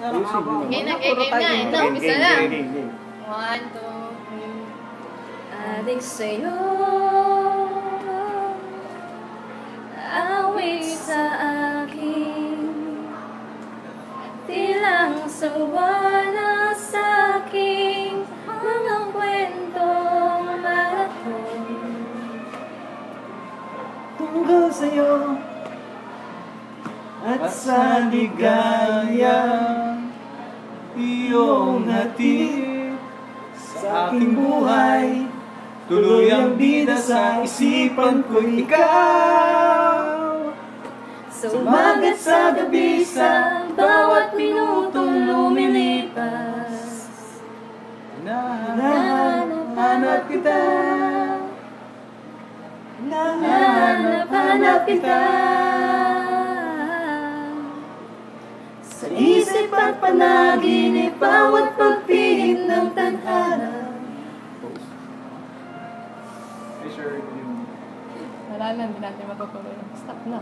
Game na. Ito, umpisa na. 1, 2, 3. Adik sa'yo, awit sa akin, tilang sawala sa aking mga kwentong marathon. Tungkol sa'yo at sa ligaya iyong hatid sa aking buhay, tuloy ang bida sa isipan ko'y ikaw. Sumagat sa gabi sa bawat minutong lumilipas, Hanap kita, hanap kita. Sa isip at panaginip, bawat pagpihit ng tadhana. Wala na, hindi natin matutuloy. Stop na.